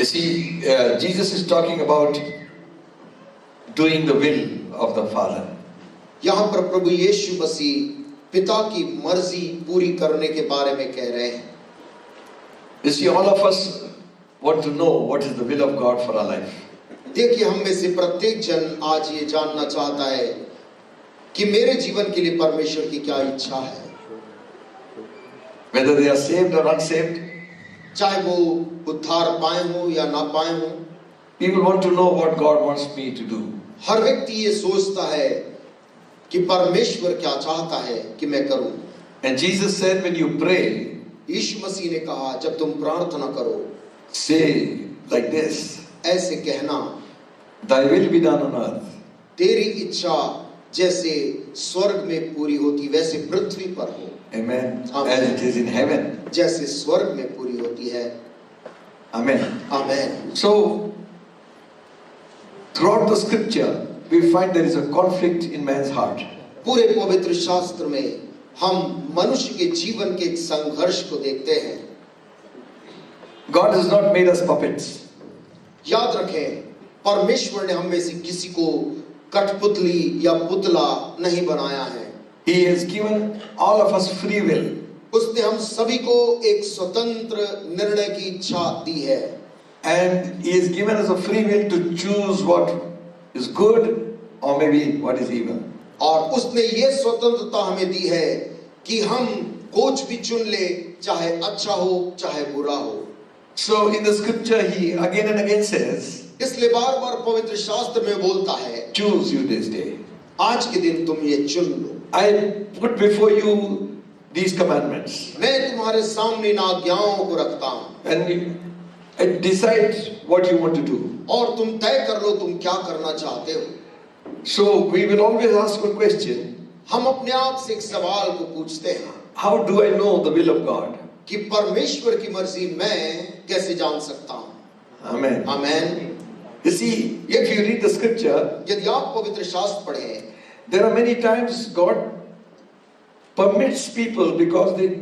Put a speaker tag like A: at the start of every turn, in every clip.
A: You see, Jesus is talking about doing the will of the Father.
B: यहाँ पर प्रभु यीशु मसीह पिता की मर्जी पूरी करने के बारे में कह रहे हैं।
A: You see, all of us want to know what is the will of God for our life.
B: देखिए, हम में से प्रत्येक जन आज ये जानना चाहता है कि मेरे जीवन के लिए परमेश्वर की क्या इच्छा है।
A: Whether they are saved or unsaved,
B: चाहे वो उद्धार पाए हो या ना पाए हो,
A: people want to know what God wants me to do.
B: हर व्यक्ति ये सोचता है कि परमेश्वर क्या चाहता है कि मैं करूं।
A: And Jesus said, when you pray,
B: यीशु मसीह ने कहा, जब तुम प्रार्थना करो,
A: say like this,
B: ऐसे कहना,
A: Thy will be done on earth.
B: तेरी इच्छा जैसे स्वर्ग में पूरी होती वैसे पृथ्वी पर हो।
A: Amen.
B: Amen.
A: As it is in heaven.
B: जैसे स्वर्ग में पूरी होती है।
A: Amen.
B: Amen.
A: So, throughout the scripture, we find there is a conflict in man's heart.
B: पूरे पवित्र शास्त्र में हम मनुष्य के जीवन के संघर्ष को देखते हैं।
A: God has not made us puppets.
B: याद रखें, परमेश्वर ने हम में से किसी को कठपुतली या पुतला नहीं बनाया है।
A: He has given all of us free will.
B: उसने हम सभी को एक स्वतंत्र निर्णय की इच्छा दी है।
A: And He has given us a free will to choose what is good or maybe what is evil.
B: और उसने ये स्वतंत्रता हमें दी है कि हम कुछ भी चुन ले, चाहे अच्छा हो चाहे बुरा हो।
A: So in the scripture He again and again says,
B: इसलिए बार बार पवित्र शास्त्र में बोलता है,
A: choose you this day.
B: आज के दिन तुम ये चुन लो।
A: I put before you these commandments.
B: मैं तुम्हारे सामने इन आज्ञाओं को रखता हूँ।
A: And decide what you want to do.
B: और तुम तय कर लो तुम क्या करना चाहते हो।
A: So we will always ask a question.
B: हम अपने आप से एक सवाल को पूछते हैं,
A: How do I know the will of God?
B: कि परमेश्वर की मर्जी मैं कैसे जान सकता हूँ।
A: Amen.
B: Amen.
A: You see, if you read the scripture,
B: यदि आप पवित्र शास्त्र पढ़ें,
A: there are many times God permits people because they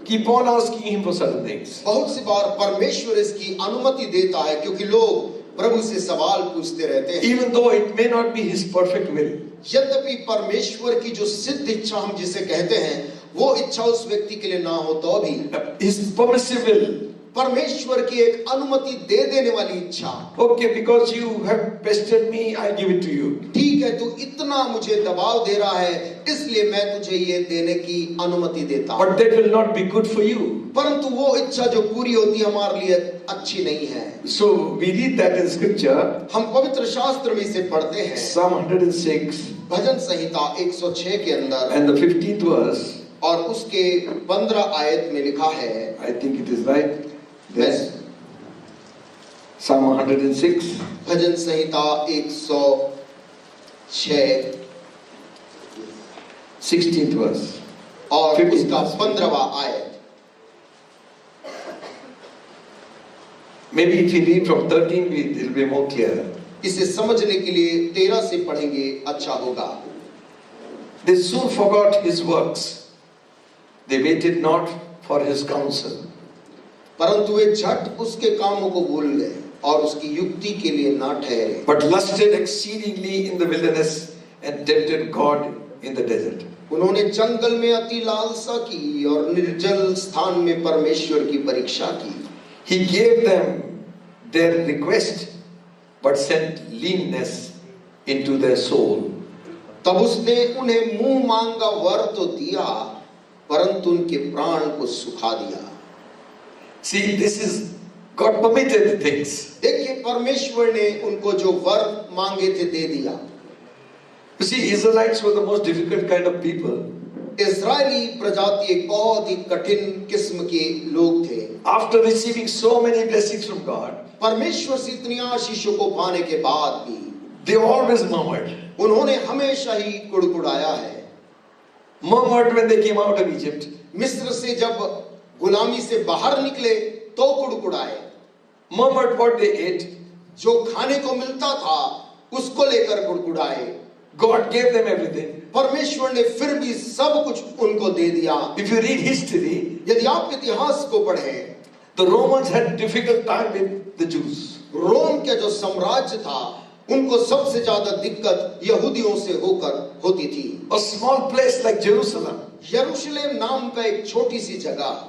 A: keep on asking Him for certain things.
B: बहुत सी बार परमेश्वर इसकी अनुमति देता है क्योंकि लोग प्रभु से सवाल पूछते रहते हैं।
A: Even though it may not be His perfect will.
B: यद्यपि परमेश्वर की जो सिद्ध इच्छा हम जिसे कहते हैं, वो इच्छा उस व्यक्ति के लिए ना हो तो भी
A: His permissive will.
B: परमेश्वर की एक अनुमति दे देने वाली इच्छा।
A: Okay, because you have pestered me, I give it to you.
B: ठीक है, तू इतना मुझे दबाव दे रहा है, इसलिए मैं तुझे ये देने की अनुमति देता हूँ।
A: But that will not be good for you.
B: परंतु वो इच्छा जो पूरी होती हमारे लिए अच्छी नहीं है।
A: So we read that in scripture.
B: हम पवित्र शास्त्र में इसे पढ़ते हैं।
A: Psalm 106.
B: भजन संहिता 106 के अंदर
A: And the 15th verse.
B: और उसके 15 आयत में लिखा है।
A: I think it is right. Yes. Psalm 106.
B: Bhajan Samhita 106
A: 16th verse.
B: और
A: 15th
B: उसका
A: verse.
B: 15वां आयत।
A: Maybe if you read from 13, it will be more clear.
B: इसे समझने के लिए 13 से पढ़ेंगे अच्छा होगा।
A: They soon forgot His works. They waited not for His counsel.
B: परंतु वे झट उसके कामों को भूल गए और उसकी युक्ति के लिए ना ठहरे।
A: But lusted exceedingly in the wilderness and tempted God in the desert.
B: उन्होंने जंगल में अति लालसा की और निर्जल स्थान में परमेश्वर की परीक्षा की।
A: He gave them their request, but sent leanness into their soul.
B: तब उसने उन्हें मुंह मांगा वर तो दिया, परंतु उनके प्राण को सुखा दिया।
A: See, this is God permitted things.
B: देखिए, परमेश्वर ने उनको जो वर मांगे थे दे दिया।
A: You see, Israelites were the most difficult kind of people.
B: इस्राएली प्रजाति एक बहुत ही कठिन किस्म के लोग थे।
A: After receiving so many blessings from God,
B: परमेश्वर से इतनी आशीषों को पाने के बाद भी
A: they always murmured.
B: उन्होंने हमेशा ही कुड़कुड़ाया है।
A: Murmured when they came out of Egypt.
B: मिस्र से जब गुलामी से बाहर निकले तो कुड़कुड़ाए।
A: Murmured what they ate.
B: जो खाने को मिलता था उसको लेकर कुड़कुड़ाए।
A: God gave them everything.
B: परमेश्वर ने फिर भी सब कुछ उनको दे दिया।
A: If you read history,
B: यदि आप इतिहास को पढ़ें,
A: The Romans had difficult time with the Jews.
B: रोम के जो साम्राज्य था उनको सबसे ज्यादा दिक्कत यहूदियों से होती थी।
A: A small place like Jerusalem,
B: यरूशलेम नाम का एक छोटी सी जगह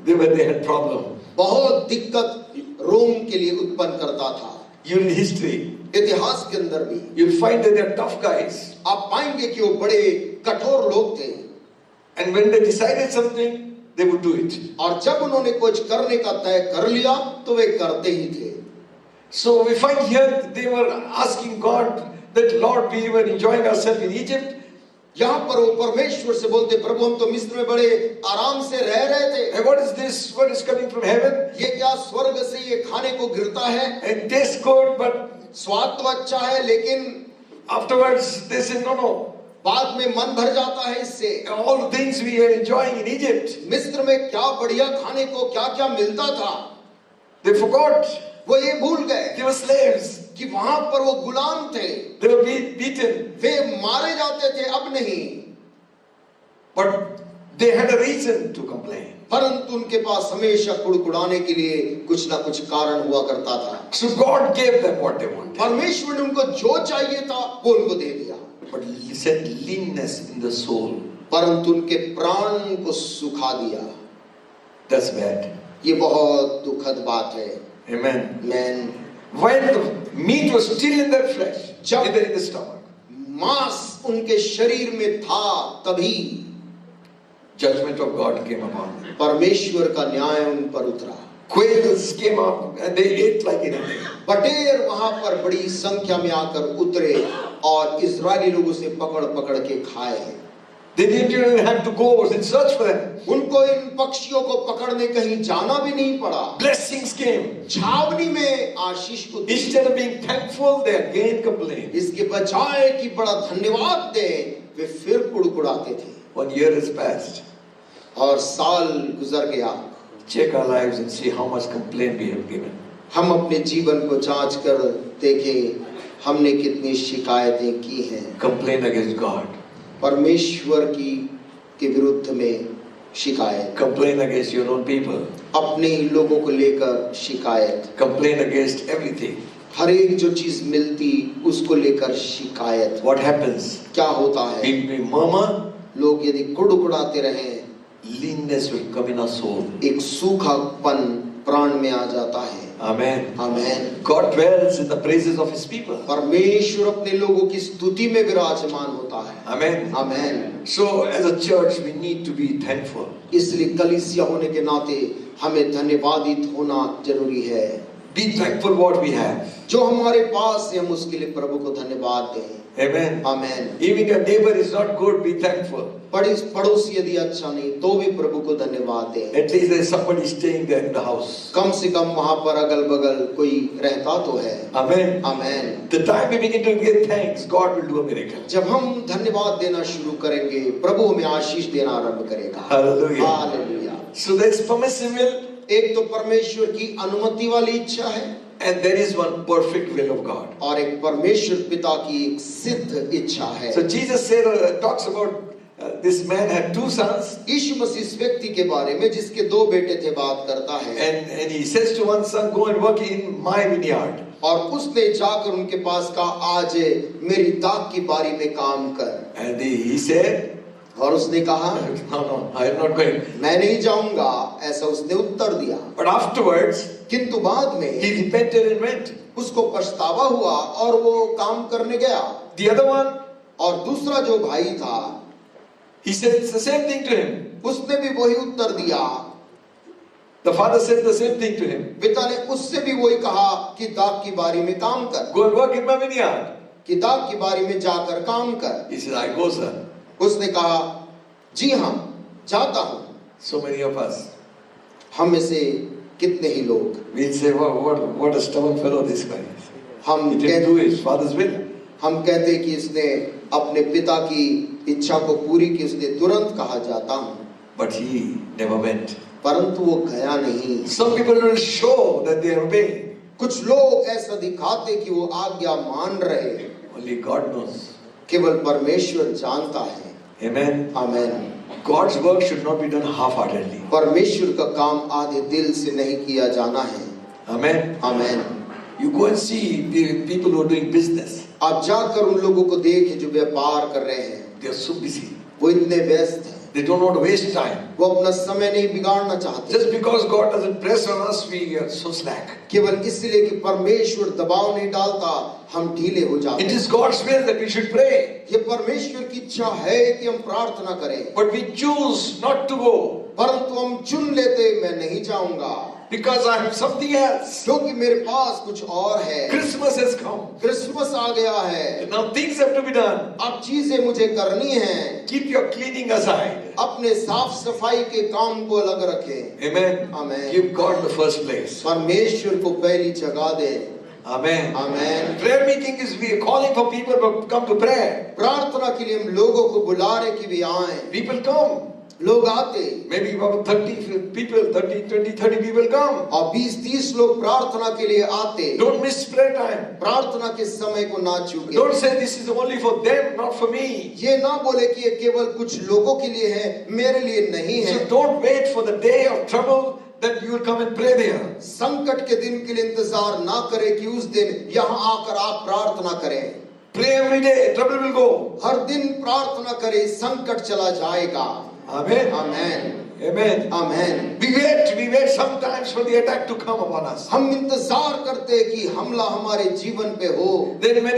A: they had problem.
B: बहुत दिक्कत रोम के लिए उत्पन्न करता था।
A: You read history,
B: इतिहास के अंदर भी
A: you'll find that they're tough guys.
B: आप पाएंगे कि वो बड़े कठोर लोग थे
A: And when they decided something, they would do it.
B: और जब उन्होंने कुछ करने का तय कर लिया तो वे करते ही थे।
A: So we find here they were asking God that Lord, we were enjoying ourselves in Egypt.
B: यहाँ पर वो परमेश्वर से बोलते, प्रभु हम तो मिस्र में बड़े आराम से रह रहे थे।
A: And what is this? What is coming from heaven?
B: ये क्या स्वर्ग से ये खाने को गिरता है?
A: And tastes good, but
B: स्वाद तो अच्छा है लेकिन
A: afterwards they say no.
B: बाद में मन भर जाता है इससे।
A: All the things we are enjoying in Egypt,
B: मिस्र में क्या बढ़िया खाने को क्या क्या मिलता था,
A: they forgot.
B: वो ये भूल गए
A: They were slaves.
B: कि वहां पर वो गुलाम थे,
A: They were beaten.
B: वे मारे जाते थे। अब नहीं,
A: But they had a reason to complain.
B: परंतु उनके पास हमेशा कुड़कुड़ाने के लिए कुछ ना कुछ कारण हुआ करता था।
A: So God gave them what they wanted.
B: परमेश्वर ने उनको जो चाहिए था वो उनको दे दिया,
A: But he said leanness in the soul.
B: परंतु उनके प्राण को सुखा दिया।
A: That's bad.
B: ये बहुत दुखद बात है।
A: Amen.
B: Man
A: When the meat was still in their flesh,
B: Jab-
A: in the stomach,
B: मांस उनके शरीर में था, तभी
A: judgment of God came upon them.
B: परमेश्वर का न्याय उन पर उतरा।
A: Quails came up and they ate like anything.
B: बटेर वहां पर बड़ी संख्या में आकर उतरे और इजरायली लोग उसे पकड़ पकड़ के खाए।
A: They didn't even have to go and search for them.
B: उनको इन पक्षियों को पकड़ने कहीं जाना भी नहीं पड़ा।
A: Blessings came.
B: छावनी में आशीष को दी।
A: Instead of being thankful, they again complained.
B: इसके बजाय कि बड़ा धन्यवाद दे, वे फिर कुड़कुड़ाते थे।
A: 1 year has passed.
B: और साल गुजर गया।
A: Check our lives and see how much complaint we have given.
B: हम अपने जीवन को जांच कर देखें, हमने कितनी शिकायतें की हैं।
A: Complain against God.
B: परमेश्वर की के विरुद्ध में शिकायत,
A: Complain against your own people.
B: अपने ही लोगों को लेकर शिकायत,
A: Complain against everything.
B: हर एक जो चीज मिलती उसको लेकर शिकायत।
A: What happens?
B: क्या होता है?
A: We murmur,
B: लोग यदि कुड़कुड़ाते रहें,
A: leanness will come in our soul.
B: एक सूखापन प्राण में आ जाता है।
A: Amen.
B: Amen.
A: God dwells in the praises of His people.
B: परमेश्वर अपने लोगों की स्तुति में विराजमान होता है।
A: Amen.
B: Amen.
A: So, as a church, we need to be thankful.
B: इसलिए कलीसिया होने के नाते हमें धन्यवादित होना जरूरी है।
A: Be thankful what we have.
B: जो हमारे पास है हम उसके लिए प्रभु को धन्यवाद दें।
A: Amen.
B: Amen.
A: Even your neighbor is not good, be thankful.
B: पड़ोसी यदि अच्छा नहीं तो भी प्रभु को धन्यवाद दें।
A: At least there is somebody staying there in the house.
B: कम से कम वहां पर अगल बगल कोई रहता तो है।
A: Amen.
B: Amen.
A: The time we begin to give thanks, God will do a miracle.
B: जब हम धन्यवाद देना शुरू करेंगे, प्रभु हमें आशीष देना आरंभ करेगा।
A: Hallelujah.
B: Hallelujah.
A: So there is permissive will,
B: एक तो परमेश्वर की अनुमति वाली इच्छा है
A: and there is one perfect will of God.
B: और एक परमेश्वर पिता की एक सिद्ध इच्छा है।
A: So Jesus said, talks about this man had 2 sons,
B: यीशु मसीह इस व्यक्ति के बारे में जिसके 2 बेटे थे बात करता है।
A: and he says to one son, go and work in my vineyard.
B: और उसने जाकर उनके पास कहा, आज मेरी दाख की बारी में काम कर।
A: And he said,
B: और उसने कहा,
A: no, I am not going.
B: मैं नहीं जाऊंगा, ऐसा उसने उत्तर दिया।
A: But afterwards,
B: किंतु बाद में
A: he repented and went.
B: उसको पछतावा हुआ और वो काम करने गया।
A: The other one,
B: और दूसरा जो भाई था,
A: he said the same thing to him.
B: उसने भी वही उत्तर दिया।
A: The father said the same thing to him.
B: पिता ने उससे भी वही कहा कि दाख की बारी में काम कर,
A: Go and work in my vineyard.
B: कि दाख की बारी में जाकर काम कर।
A: He said, I go, sir.
B: उसने कहा, जी हाँ, जाता हूँ।
A: So many of us,
B: हम में से कितने ही लोग
A: we'll say, what a stubborn fellow this guy is.
B: हम
A: He didn't do his father's will.
B: हम कहते कि इसने अपने पिता की इच्छा को पूरी की, उसने तुरंत कहा जाता हूँ,
A: But he never went.
B: परंतु वो गया नहीं।
A: Some people will show that they are obeying.
B: कुछ लोग ऐसा दिखाते कि वो आज्ञा मान रहे,
A: Only God knows.
B: केवल परमेश्वर जानता है।
A: Amen.
B: Amen.
A: God's work should not be done half-heartedly.
B: परमेश्वर का काम आधे दिल से नहीं किया जाना है।
A: Amen.
B: Amen.
A: You go and see the people who are doing business.
B: आप जाकर उन लोगों को देखें जो व्यापार कर रहे हैं,
A: They are so busy.
B: वो इतने व्यस्त हैं,
A: They don't want to waste time.
B: वो अपना समय नहीं बिगाड़ना चाहते।
A: Just because God doesn't press on us, we are so slack.
B: केवल इसलिए कि परमेश्वर दबाव नहीं डालता, हम ढीले हो जाते
A: It
B: हैं।
A: is God's will that we should pray.
B: ये परमेश्वर की इच्छा है कि हम प्रार्थना करें,
A: But we choose not to go
B: परंतु हम चुन लेते मैं नहीं जाऊंगा
A: because I have something else.
B: क्योंकि मेरे पास कुछ और है।
A: Christmas has come.
B: क्रिसमस आ गया है,
A: And now things have to be done.
B: अब चीजें मुझे करनी हैं।
A: Keep your cleaning aside.
B: अपने साफ सफाई के काम को अलग रखें।
A: Amen.
B: Amen.
A: Give God the first place.
B: परमेश्वर को पहली जगह दें।
A: Amen.
B: Amen.
A: Prayer meeting is we are calling for people to come to prayer.
B: प्रार्थना के लिए हम लोगों को बुला रहे कि वे आएं।
A: People come.
B: लोग आते,
A: Maybe about 30 people, 30 people come.
B: और 20-30 लोग प्रार्थना के लिए आते।
A: Don't miss prayer time.
B: प्रार्थना के समय को ना चूके।
A: Don't say this is only for them, not for me.
B: ये ना बोले कि ये केवल कुछ लोगों के लिए है, मेरे लिए नहीं है।
A: So don't wait for the day of trouble that you will come and pray there.
B: संकट के दिन के लिए इंतजार ना करें कि उस दिन यहाँ आकर आप प्रार्थना करें।
A: Pray every day, trouble will go.
B: हर दिन प्रार्थना करें, संकट चला जाएगा।
A: Amen.
B: Amen.
A: Amen.
B: Amen.
A: We wait sometimes for the attack to come upon us.
B: हम इंतजार करते हैं कि हमला हमारे जीवन पे हो।
A: Then when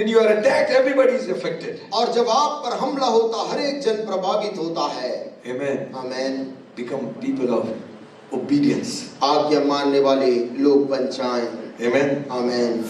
A: you are attacked, everybody is affected.
B: और जब आप पर हमला होता, हर एक जन प्रभावित होता है।
A: Amen.
B: Amen.
A: Become people of obedience.
B: आज्ञा मानने वाले लोग बन जाएं।
A: Amen.
B: आमेन।